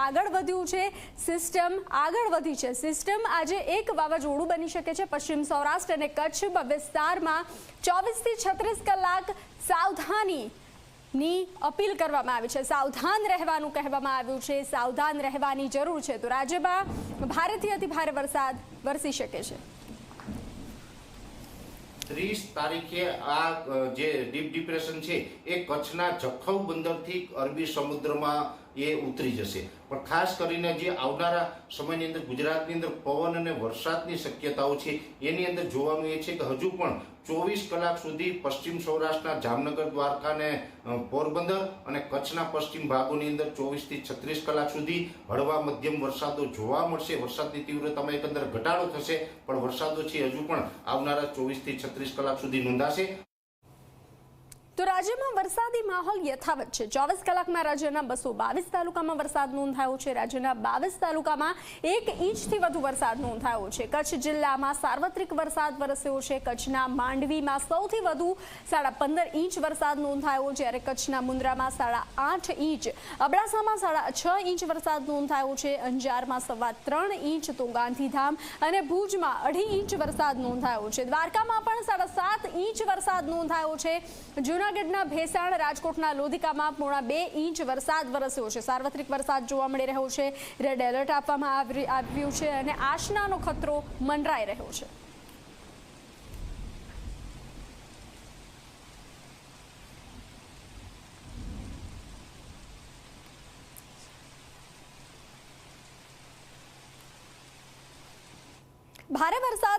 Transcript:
આગળ વધ્યું છે, સિસ્ટમ આગળ વધી છે। સિસ્ટમ આજે એક વાવાઝોડું બની શકે છે। પશ્ચિમ સૌરાષ્ટ્ર અને કચ્છ વિસ્તારમાં 24 થી 36 કલાક સાવધાનીની અપીલ કરવામાં આવી છે। સાવધાન રહેવાનું કહેવામાં આવ્યું છે, સાવધાન રહેવાની જરૂર છે। તો રાજ્યમાં ભારેથી અતિભારે વરસાદ વરસી શકે છે। 30 તારીખે આ જે ડીપ ડિપ્રેશન છે એ કચ્છના જખૌ બંદરથી અરબી સમુદ્રમાં એ ઉતરી જશે। પણ ખાસ કરીને જે આવનારા સમયની અંદર ગુજરાતની અંદર પવન અને વરસાદની શક્યતાઓ છે એની અંદર જોવાનું એ છે કે હજુ પણ 24 કલાક સુધી પશ્ચિમ સૌરાષ્ટ્રના જામનગર, દ્વારકા અને પોરબંદર અને કચ્છના પશ્ચિમ ભાગોની અંદર 24 થી 36 કલાક સુધી હળવા મધ્યમ વરસાદો જોવા મળશે। વરસાદની તીવ્રતામાં એકંદર ઘટાડો થશે, પણ વરસાદો છે હજુ પણ આવનારા 24 થી 36 કલાક સુધી નોંધાશે। તો રાજ્યમાં વરસાદી માહોલ યથાવત છે। 24 કલાકમાં રાજ્યના 222 તાલુકામાં વરસાદ નોંધાયો છે। રાજ્યના 22 તાલુકામાં 1 ઇંચથી વધુ વરસાદ નોંધાયો છે। કચ્છ જિલ્લામાં સાર્વત્રિક વરસાદ વરસ્યો છે। કચ્છના માંડવીમાં સૌથી વધુ 15.5 ઇંચ વરસાદ નોંધાયો, જ્યારે કચ્છના મુન્દ્રામાં 8.5 ઇંચ, અબડાસામાં 6.5 ઇંચ વરસાદ નોંધાયો છે। અંજારમાં 3.25 ઇંચ, તો ગાંધીધામ અને ભુજમાં 2.5 ઇંચ વરસાદ નોંધાયો છે। દ્વારકામાં પણ 7.5 ઇંચ વરસાદ નોંધાયો છે। જૂનાગઢના ભેસાણ, રાજકોટના લોધિકામાં 2.5 ઇંચ વરસાદ વરસ્યો છે। સાર્વત્રિક વરસાદ જોવા મળી રહ્યો છે। રેડ એલર્ટ આપવામાં આવ્યું છે અને આશનાનો ખતરો મંડરાઈ રહ્યો છે। ભારે વરસાદ